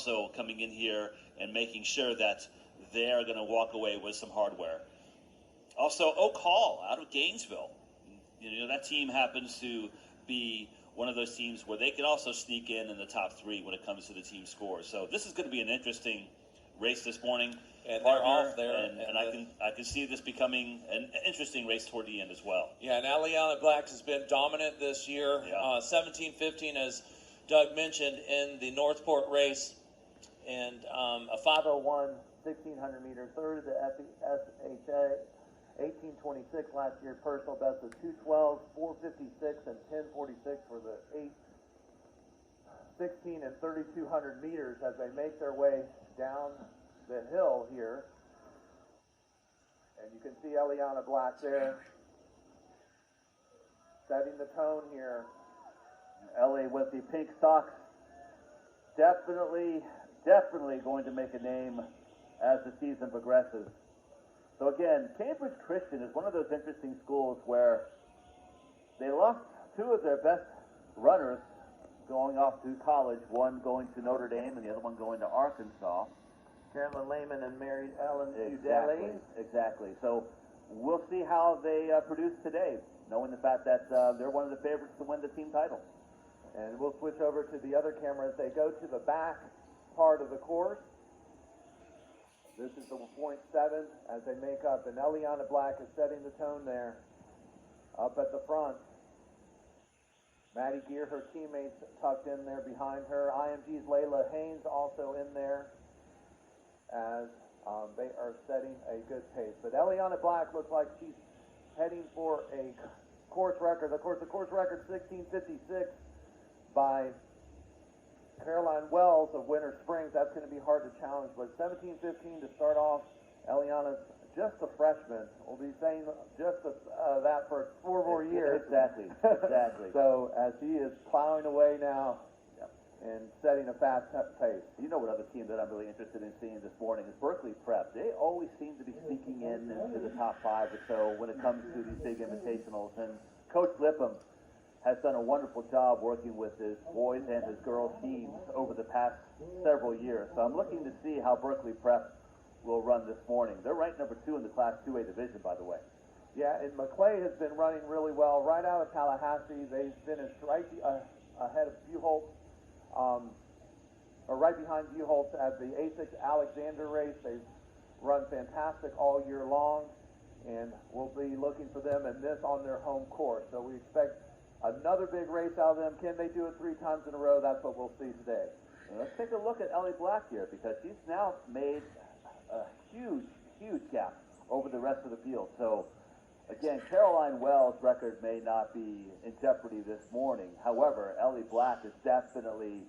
also coming in here and making sure that they're going to walk away with some hardware. Also, Oak Hall out of Gainesville. You know, that team happens to be one of those teams where they can also sneak in the top 3 when it comes to the team score. So this is going to be an interesting race this morning. And they're off there. And I can see this becoming an interesting race toward the end as well. Yeah, and Eliana Black has been dominant this year. 17-15, as Doug mentioned, in the Northport race. And a 5:01, 1,600 meter, third of the FSHA. 18:26 last year, personal best of 2:12, 4:56, and 10:46 for the 8, 16, and 3,200 meters as they make their way down the hill here. And you can see Eliana Black there setting the tone here. Ellie with the pink socks, definitely going to make a name as the season progresses. So again, Cambridge Christian is one of those interesting schools where they lost 2 of their best runners going off to college, one going to Notre Dame and the other one going to Arkansas. Carolyn Lehman and Mary Ellen Udele. Exactly. So we'll see how they produce today, knowing the fact that they're one of the favorites to win the team title. And we'll switch over to the other camera as they go to the back part of the course. This is the .7 as they make up, and Eliana Black is setting the tone there up at the front. Maddie Gear, her teammates tucked in there behind her. IMG's Layla Haynes also in there as they are setting a good pace. But Eliana Black looks like she's heading for a course record. Of course, the course record 16:56 by Caroline Wells of Winter Springs. That's going to be hard to challenge, but 17:15 to start off. Eliana's just a freshman. We'll be saying just that for 4 more years. Exactly. So as she is plowing away now and setting a fast pace. You know what other team that I'm really interested in seeing this morning is Berkeley Prep. They always seem to be sneaking in into the top 5 or so when it comes to these big invitationals. And Coach Lipham has done a wonderful job working with his boys and his girls teams over the past several years. So I'm looking to see how Berkeley Prep will run this morning. They're ranked number 2 in the Class 2A division, by the way. Yeah, and McClay has been running really well right out of Tallahassee. They've finished right ahead of Buchholz, or right behind Buchholz at the A6 Alexander race. They've run fantastic all year long, and we'll be looking for them in this on their home course. So we expect another big race out of them. Can they do it 3 times in a row? That's what we'll see today. And let's take a look at Ellie Black here, because she's now made a huge gap over the rest of the field. So again, Caroline Wells' record may not be in jeopardy this morning. However, Ellie Black is definitely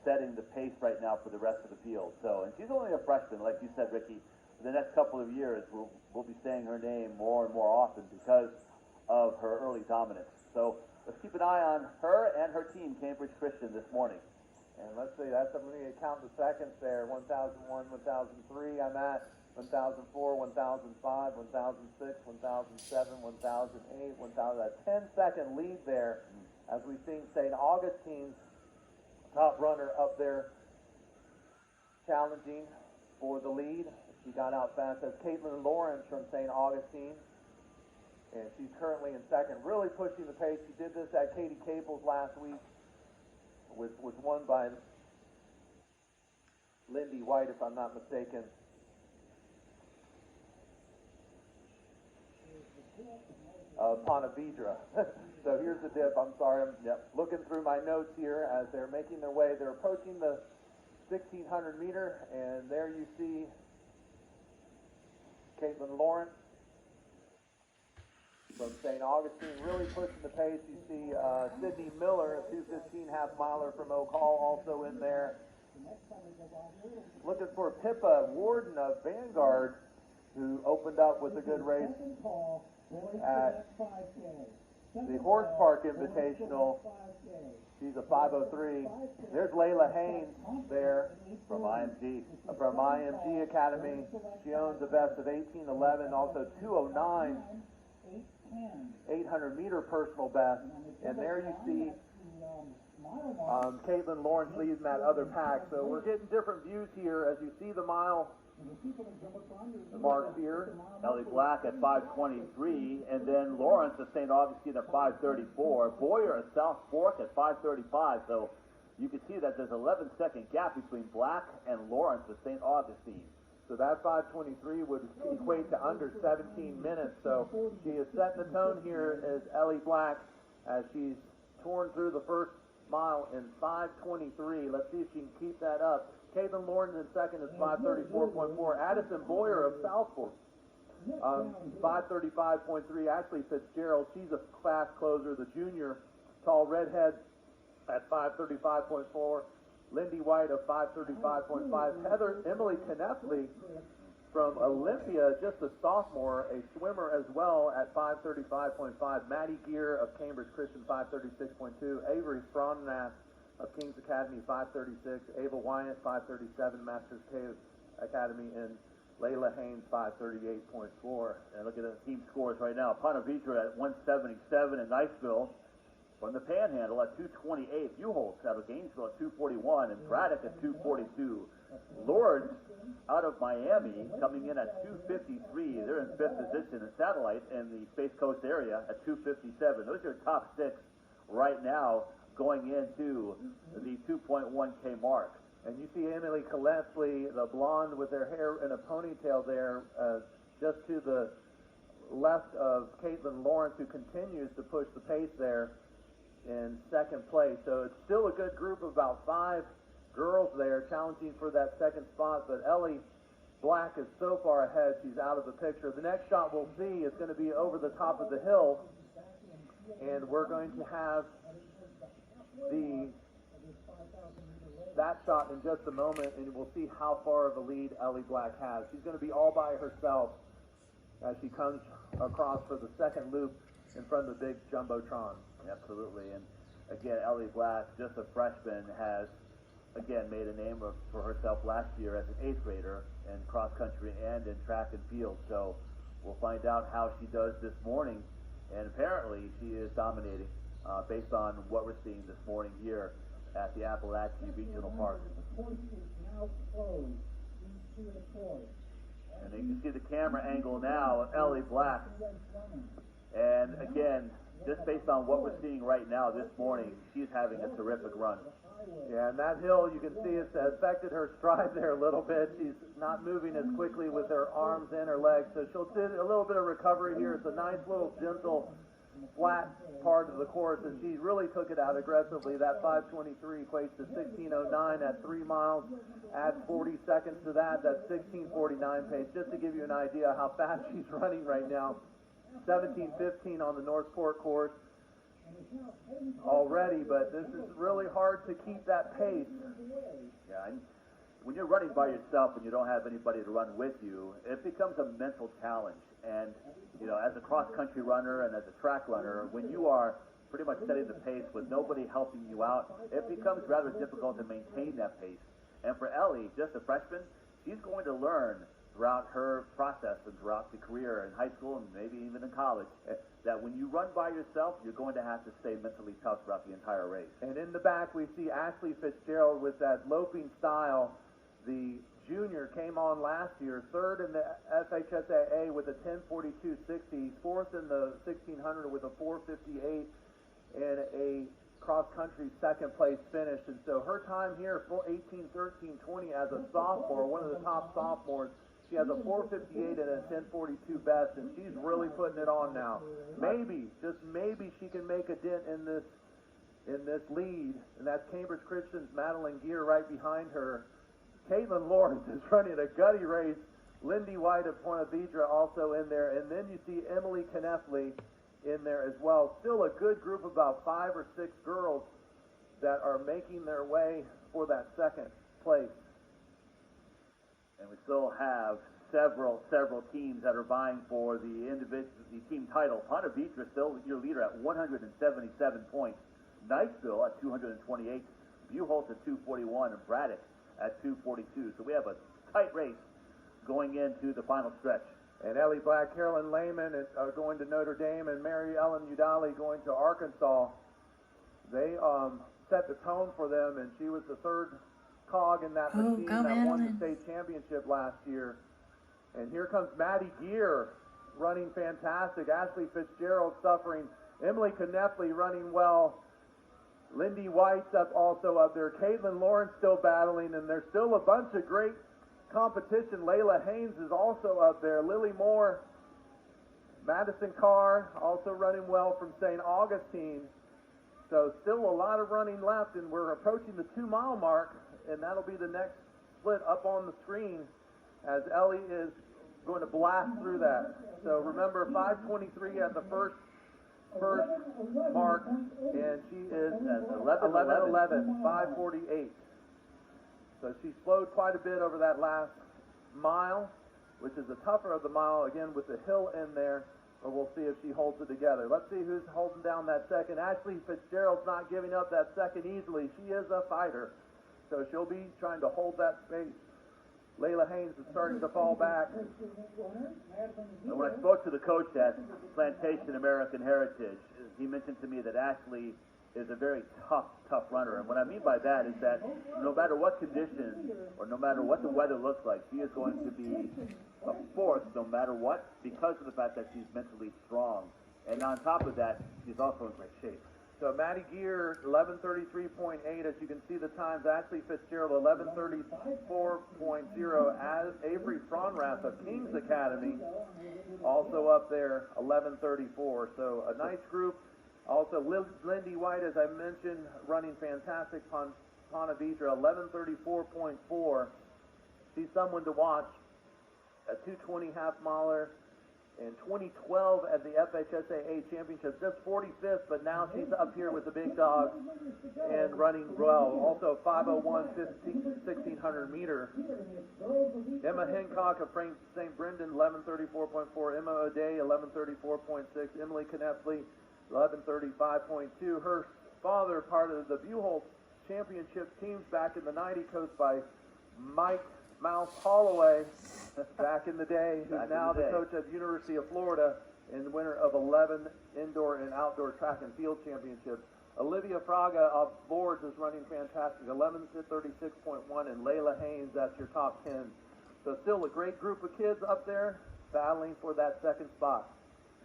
setting the pace right now for the rest of the field. So, and she's only a freshman, like you said, Ricky. For the next couple of years, we'll be saying her name more and more often because of her early dominance. So let's keep an eye on her and her team, Cambridge Christian, this morning. And let's see, that's let me count the seconds there. 1001, 1003, I'm at 1004, 1005, 1006, 1007, 1008, 1000. A 10-second lead there as we see St. Augustine's top runner up there challenging for the lead. She got out fast. That's Caitlin Lawrence from St. Augustine. And she's currently in second, really pushing the pace. She did this at Katie Caples last week. Was won by Lindy White, if I'm not mistaken. Pontevedra. So here's the dip. I'm sorry. I'm looking through my notes here as they're making their way. They're approaching the 1,600 meter, and there you see Caitlin Lawrence from St. Augustine, really pushing the pace. You see Sydney Miller, a 2:15 half-miler from Oak Hall, also in there. Looking for Pippa Warden of Vanguard, who opened up with a good race at the Horse Park Invitational. She's a 5:03. There's Layla Haynes there from IMG Academy. She owns the best of 18:11, also 2:09. 800 meter personal best, and there you see Caitlin Lawrence leading that other pack. So we're getting different views here as you see the mile marks here. Ellie Black at 5:23, and then Lawrence of St. Augustine at 5:34. Boyer at South Fork at 5:35. So you can see that there's 11-second gap between Black and Lawrence of St. Augustine. So that 5:23 would equate to under 17 minutes. So she is setting the tone here as Ellie Black as she's torn through the first mile in 5:23. Let's see if she can keep that up. Caitlin Lawrence in second is 5:34.4. Addison Boyer of South Fork, 5:35.3. Ashley Fitzgerald, she's a fast closer, the junior, tall redhead at 5:35.4. Lindy White of 5:35.5. Emily Kneffley from Olympia, just a sophomore, a swimmer as well at 5:35.5. Maddie Gear of Cambridge Christian 5:36.2. Avery Frontenac of King's Academy 5:36. Ava Wyant 5:37. Masters Cave Academy, and Layla Haynes 5:38.4. And look at the team scores right now. Ponte Vedra at 177 in Niceville. From the Panhandle at 228, Buchholz out of Gainesville at 241, and Braddock at 242. Lourdes out of Miami coming in at 253. They're in fifth position. And Satellite in the Space Coast area at 257. Those are top six right now going into the 2.1K mark. And you see Emily Kneffley, the blonde with her hair in a ponytail there, just to the left of Caitlin Lawrence, who continues to push the pace there in second place. So it's still a good group of about 5 girls there challenging for that second spot, but Ellie Black is so far ahead she's out of the picture. The next shot we'll see is going to be over the top of the hill, and we're going to have that shot in just a moment, and we'll see how far of a lead Ellie Black has. She's going to be all by herself as she comes across for the second loop in front of the big Jumbotron. Absolutely, and again, Ellie Black, just a freshman, has again made a name for herself last year as an 8th grader in cross country and in track and field. So we'll find out how she does this morning, and apparently she is dominating based on what we're seeing this morning here at the Appalachia Regional Park. And you can see the camera angle now of Ellie Black, and again, just based on what we're seeing right now this morning, she's having a terrific run. Yeah, and that hill, you can see it's affected her stride there a little bit. She's not moving as quickly with her arms and her legs, so she'll do a little bit of recovery here. It's a nice little gentle, flat part of the course, and she really took it out aggressively. That 5:23 equates to 16:09 at 3 miles. Add 40 seconds to that, that's 16:49 pace, just to give you an idea how fast she's running right now. 17:15 on the Northport course already, but this is really hard to keep that pace. Yeah, and when you're running by yourself and you don't have anybody to run with you, it becomes a mental challenge. And, you know, as a cross-country runner and as a track runner, when you are pretty much setting the pace with nobody helping you out, it becomes rather difficult to maintain that pace. And for Ellie, just a freshman, she's going to learn throughout her process and throughout the career in high school and maybe even in college, that when you run by yourself, you're going to have to stay mentally tough throughout the entire race. And in the back, we see Ashley Fitzgerald with that loping style. The junior came on last year, 3rd in the FHSAA with a 10:42.60, 4th in the 1600 with a 4:58, and a cross-country second-place finish. And so her time here, 18:13.20 as a sophomore, one of the top sophomores. She has a 4:58 and a 10:42 best, and she's really putting it on now. Maybe, just maybe, she can make a dent in this lead, and that's Cambridge Christian's Madeline Gear right behind her. Caitlin Lawrence is running a gutty race. Lindy White of Ponte Vedra also in there, and then you see Emily Kneffley in there as well. Still a good group, about 5 or 6 girls that are making their way for that second place. And we still have several teams that are vying for the team title. Ponte Vedra still your leader at 177 points. Niceville at 228, Buchholz at 241, and Braddock at 242. So we have a tight race going into the final stretch. And Ellie Black, Carolyn Lehman are going to Notre Dame, and Mary Ellen Udali going to Arkansas. They set the tone for them, and she was the third cog in that machine that won the state championship last year. And here comes Maddie Gear running fantastic. Ashley Fitzgerald suffering. Emily Knepfle running well. Lindy White's also up there. Caitlin Lawrence still battling, and there's still a bunch of great competition. Layla Haynes is also up there. Lily Moore, Madison Carr also running well from St. Augustine. So still a lot of running left, and we're approaching the 2-mile mark, and that'll be the next split up on the screen as Ellie is going to blast through that. So remember, 5:23 at the first mark, and she is at 11:11, 5:48. So she slowed quite a bit over that last mile, which is the tougher of the mile, again with the hill in there, but we'll see if she holds it together. Let's see who's holding down that second. Ashley Fitzgerald's not giving up that second easily. She is a fighter, so she'll be trying to hold that space. Layla Haynes is starting to fall back. And when I spoke to the coach at Plantation American Heritage, he mentioned to me that Ashley is a very tough runner. And what I mean by that is that no matter what conditions or no matter what the weather looks like, she is going to be a force no matter what, because of the fact that she's mentally strong. And on top of that, she's also in great shape. So Maddie Gear, 11:33.8, as you can see the times. Ashley Fitzgerald, 11:34.0. As Avery Fronrath of King's Academy, also up there, 11:34. So a nice group. Also Lindy White, as I mentioned, running fantastic. Ponte Vedra, 11:34.4. She's someone to watch. A 2:20 half-miler. In 2012 at the FHSAA Championship, just 45th, but now she's up here with the big dogs and running well. Also 5:01, 1600 meter. Emma Hancock of St. Brendan, 11:34.4. Emma O'Day, 11:34.6. Emily Knepfle, 11:35.2. Her father, part of the Buchholz Championship teams back in the 90s, coached by Mike Mouse Holloway back in the day, who's now the coach at the University of Florida and the winner of 11 indoor and outdoor track and field championships. Olivia Fraga of boards is running fantastic, 11:36.1, and Layla Haynes, that's your top 10. So still a great group of kids up there battling for that second spot.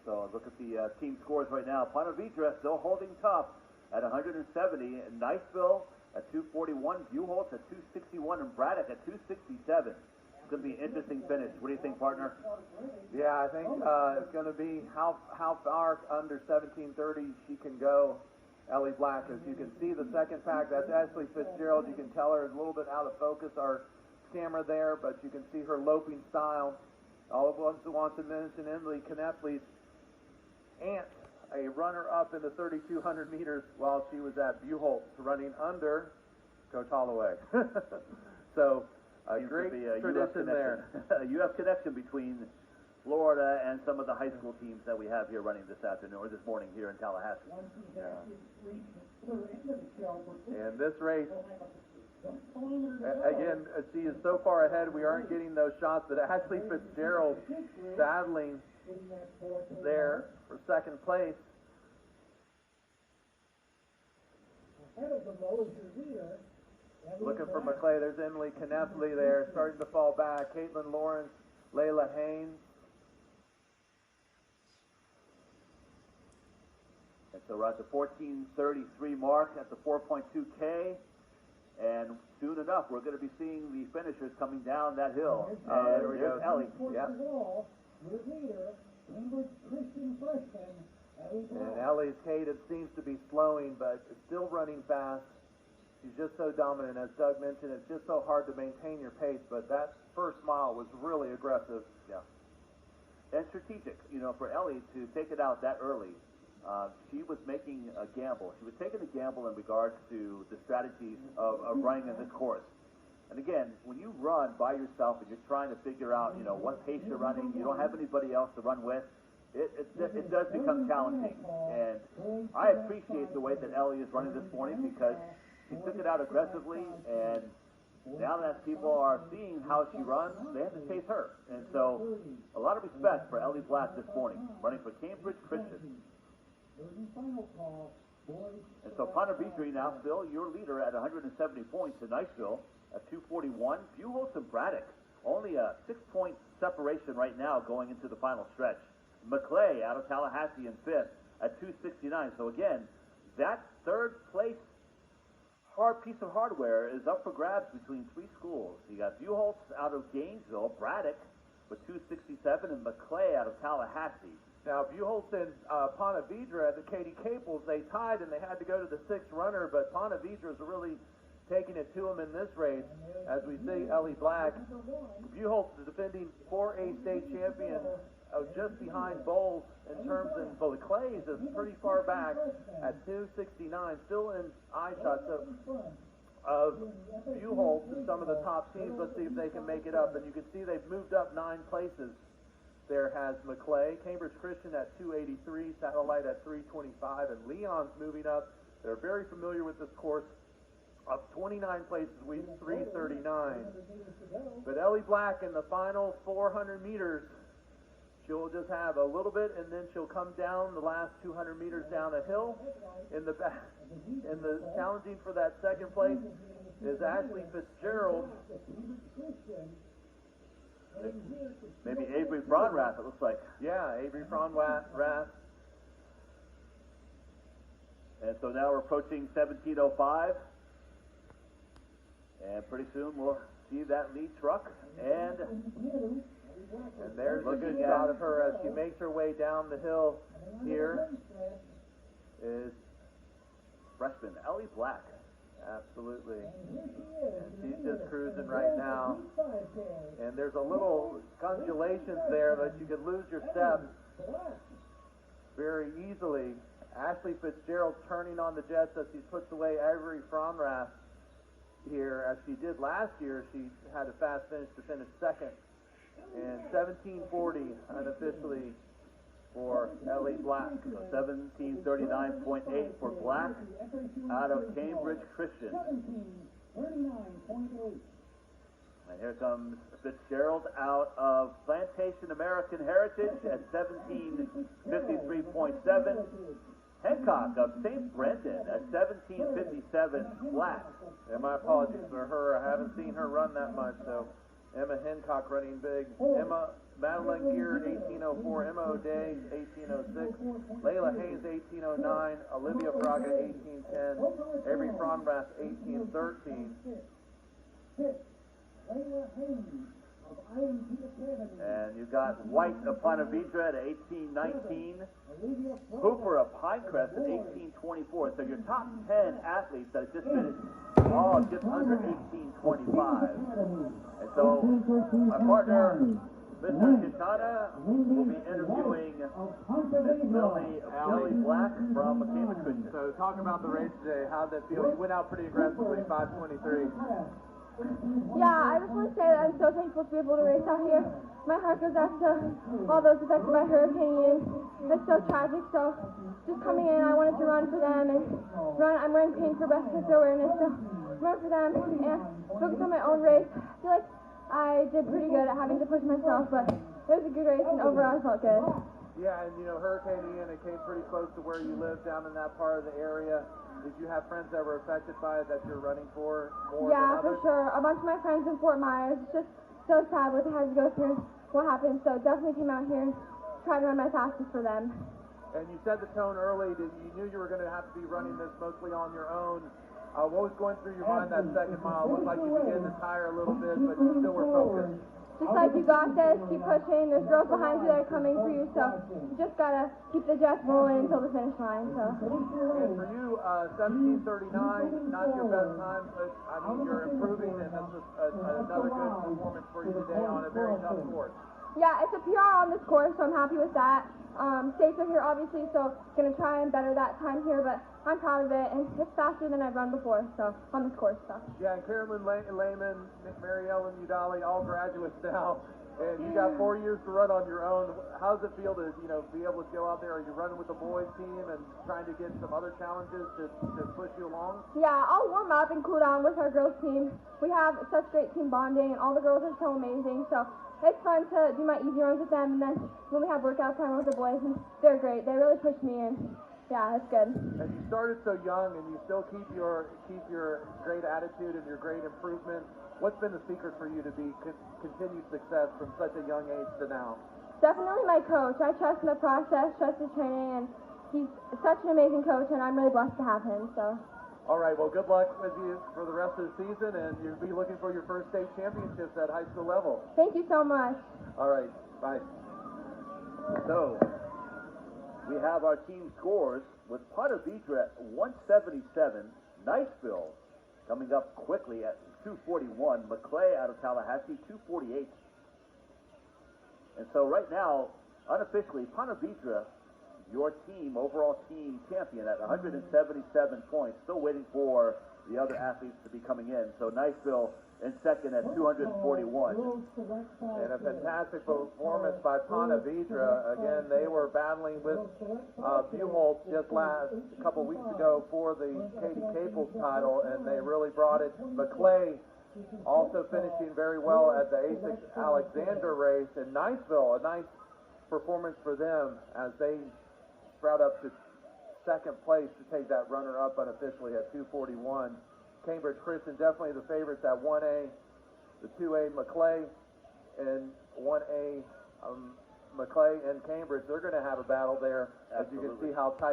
So look at the team scores right now. Ponte Vedra still holding tough at 170, and Niceville at 241, Buchholz at 261, and Braddock at 267. It's going to be an interesting finish. What do you think, partner? Yeah, I think it's going to be how far under 17:30 she can go, Ellie Black. As you can see the second pack, that's Ashley Fitzgerald. You can tell her a little bit out of focus, our camera there, but you can see her loping style. All of us want to mention Emily Knepfle's aunt, a runner-up in the 3,200 meters while she was at Buchholz, running under Coach Holloway. So a great tradition there. A UF connection between Florida and some of the high school teams that we have here running this afternoon or this morning here in Tallahassee. Yeah. And this race, again, she is so far ahead, we aren't getting those shots, but Ashley Fitzgerald battling there for second place. Looking for McClay. There's Emily Knepfle there, starting to fall back. Caitlin Lawrence, Layla Haynes. And so we're at the 14:33 mark at the 4.2K. And soon enough, we're going to be seeing the finishers coming down that hill. There we go. Ellie. Yeah. And Ellie's cadence seems to be slowing, but it's still running fast. She's just so dominant. As Doug mentioned, it's just so hard to maintain your pace, but that first mile was really aggressive. Yeah. And strategic, for Ellie to take it out that early. She was making a gamble. She was taking a gamble in regards to the strategies of running in this course. And again, when you run by yourself and you're trying to figure out, what pace you're running, you don't have anybody else to run with, it does become challenging. And I appreciate the way that Ellie is running this morning because she took it out aggressively, and now that people are seeing how she runs, they have to chase her. And so a lot of respect for Ellie Black this morning, running for Cambridge Christian. And so Ponte Vedra now still your leader at 170 points in Niceville at 241. Buchholz and Braddock only a 6-point separation right now going into the final stretch. McClay out of Tallahassee in fifth at 269. So again, that third place piece of hardware is up for grabs between three schools. You got Buchholz out of Gainesville, Braddock with 267, and McClay out of Tallahassee. Now, Buchholz and Ponte Vedra at the Katie Caples, they tied and they had to go to the sixth runner, but Ponte Vedra's really taking it to him in this race. As we see Ellie Black, Buchholz, the defending 4A state champion, just behind Bowles in terms of, but Clay's is pretty far back at 269, still in eye shots of Buchholz and some of the top teams. Let's see if they can make it up. And you can see they've moved up 9 places. There has McClay, Cambridge Christian at 283, Satellite at 325, and Leon's moving up. They're very familiar with this course. Up 29 places, 339. But Ellie Black in the final 400 meters, she'll just have a little bit, and then she'll come down the last 200 meters down a hill. In the back, and the challenging for that second place is Ashley Fitzgerald. Maybe Avery Fronrath, it looks like. Yeah, Avery Fronrath. And so now we're approaching 17:05. And pretty soon we'll see that lead truck. And there's a good shot of her as she makes her way down the hill here. Is freshman Ellie Black. Absolutely. And she's just cruising right now. And there's a little undulations there that you could lose your step very easily. Ashley Fitzgerald turning on the jets as she puts away Avery Fronrath here. As she did last year, she had a fast finish to finish second. And 17:40 unofficially for Ellie Black. So 17:39.8 for Black out of Cambridge Christian. And here comes Fitzgerald out of Plantation American Heritage at 17:53.7. Hancock of St. Brendan at 17:57 flat. And my apologies for her. I haven't seen her run that much, so Emma Hancock running big. Madeline Gear 18:04. Emma O'Day 18:06. Layla Haynes 18:09. Olivia Braga 18:10. Avery Fronrath 18:13. And you got White of Ponte Vedra at 18:19. Hooper of Pinecrest at 18:24. So your top 10 athletes that just finished all just under 18:25. And so my partner, Mr. Kitana, will be interviewing Miss Ellie Black from Cambridge Christian. So talk about the race today. How'd that feel? You went out pretty aggressively, 5:23. Yeah, I just want to say that I'm so thankful to be able to race out here. My heart goes out to all those affected by Hurricane Ian. It's so tragic, so just coming in, I wanted to run for them and run. I'm wearing pink for breast cancer awareness, so run for them and focus on my own race. I feel like I did pretty good at having to push myself, but it was a good race and overall I felt good. Yeah, and you know, Hurricane Ian, it came pretty close to where you live down in that part of the area. Did you have friends that were affected by it that you're running for more than Yeah, others? for sure. A bunch of my friends in Fort Myers. It's just so sad what they had to go through, what happened. So definitely came out here and tried to run my fastest for them. And you set the tone early. You knew you were going to have to be running this mostly on your own. What was going through your mind that second mile? It looked like you began to tire a little bit, but you still were focused. Just like you got this, keep pushing. There's girls behind you that are coming for you, so you just gotta keep the jets rolling until the finish line. So. And for you, 17:39, not your best time, but I mean you're improving, and that's another good performance for you today on a very tough course. Yeah, it's a PR on this course, so I'm happy with that. States are here obviously, so gonna try and better that time here, but I'm proud of it, and it's faster than I've run before, so on this course. So. Yeah, and Carolyn Lehman, Mary Ellen Udali, all graduates now, and you got 4 years to run on your own. How does it feel to be able to go out there? Are you running with the boys team and trying to get some other challenges to push you along? Yeah, I'll warm up and cool down with our girls team. We have such great team bonding, and all the girls are so amazing. So it's fun to do my easy runs with them, and then when we have workout time with the boys, and they're great. They really push me, and Yeah, it's good. And you started so young, and you still keep your great attitude and your great improvement. What's been the secret for you to be continued success from such a young age to now? Definitely my coach. I trust in the process, trust his training, and he's such an amazing coach, and I'm really blessed to have him. So. All right, well, good luck with you for the rest of the season, and you'll be looking for your first state championships at high school level. Thank you so much. All right, bye. So, we have our team scores with Ponte Vedra at 177, Niceville coming up quickly at 241, McClay out of Tallahassee 248. And so right now, unofficially, Ponte Vedra, your team, overall team champion at 177 points, still waiting for the other athletes to be coming in. So Niceville in second at 241. And a fantastic performance by Ponte Vedra. Again, they were battling with Buchholz just a couple weeks ago for the Katie Caples title, and they really brought it. McClay also finishing very well at the ASICS Alexander race, and Niceville, a nice performance for them as they sprout up to second place to take that runner-up unofficially at 241. Cambridge Christian definitely the favorites at 1A, the 2A McClay, and 1A McClay and Cambridge. They're going to have a battle there, as you can see how tight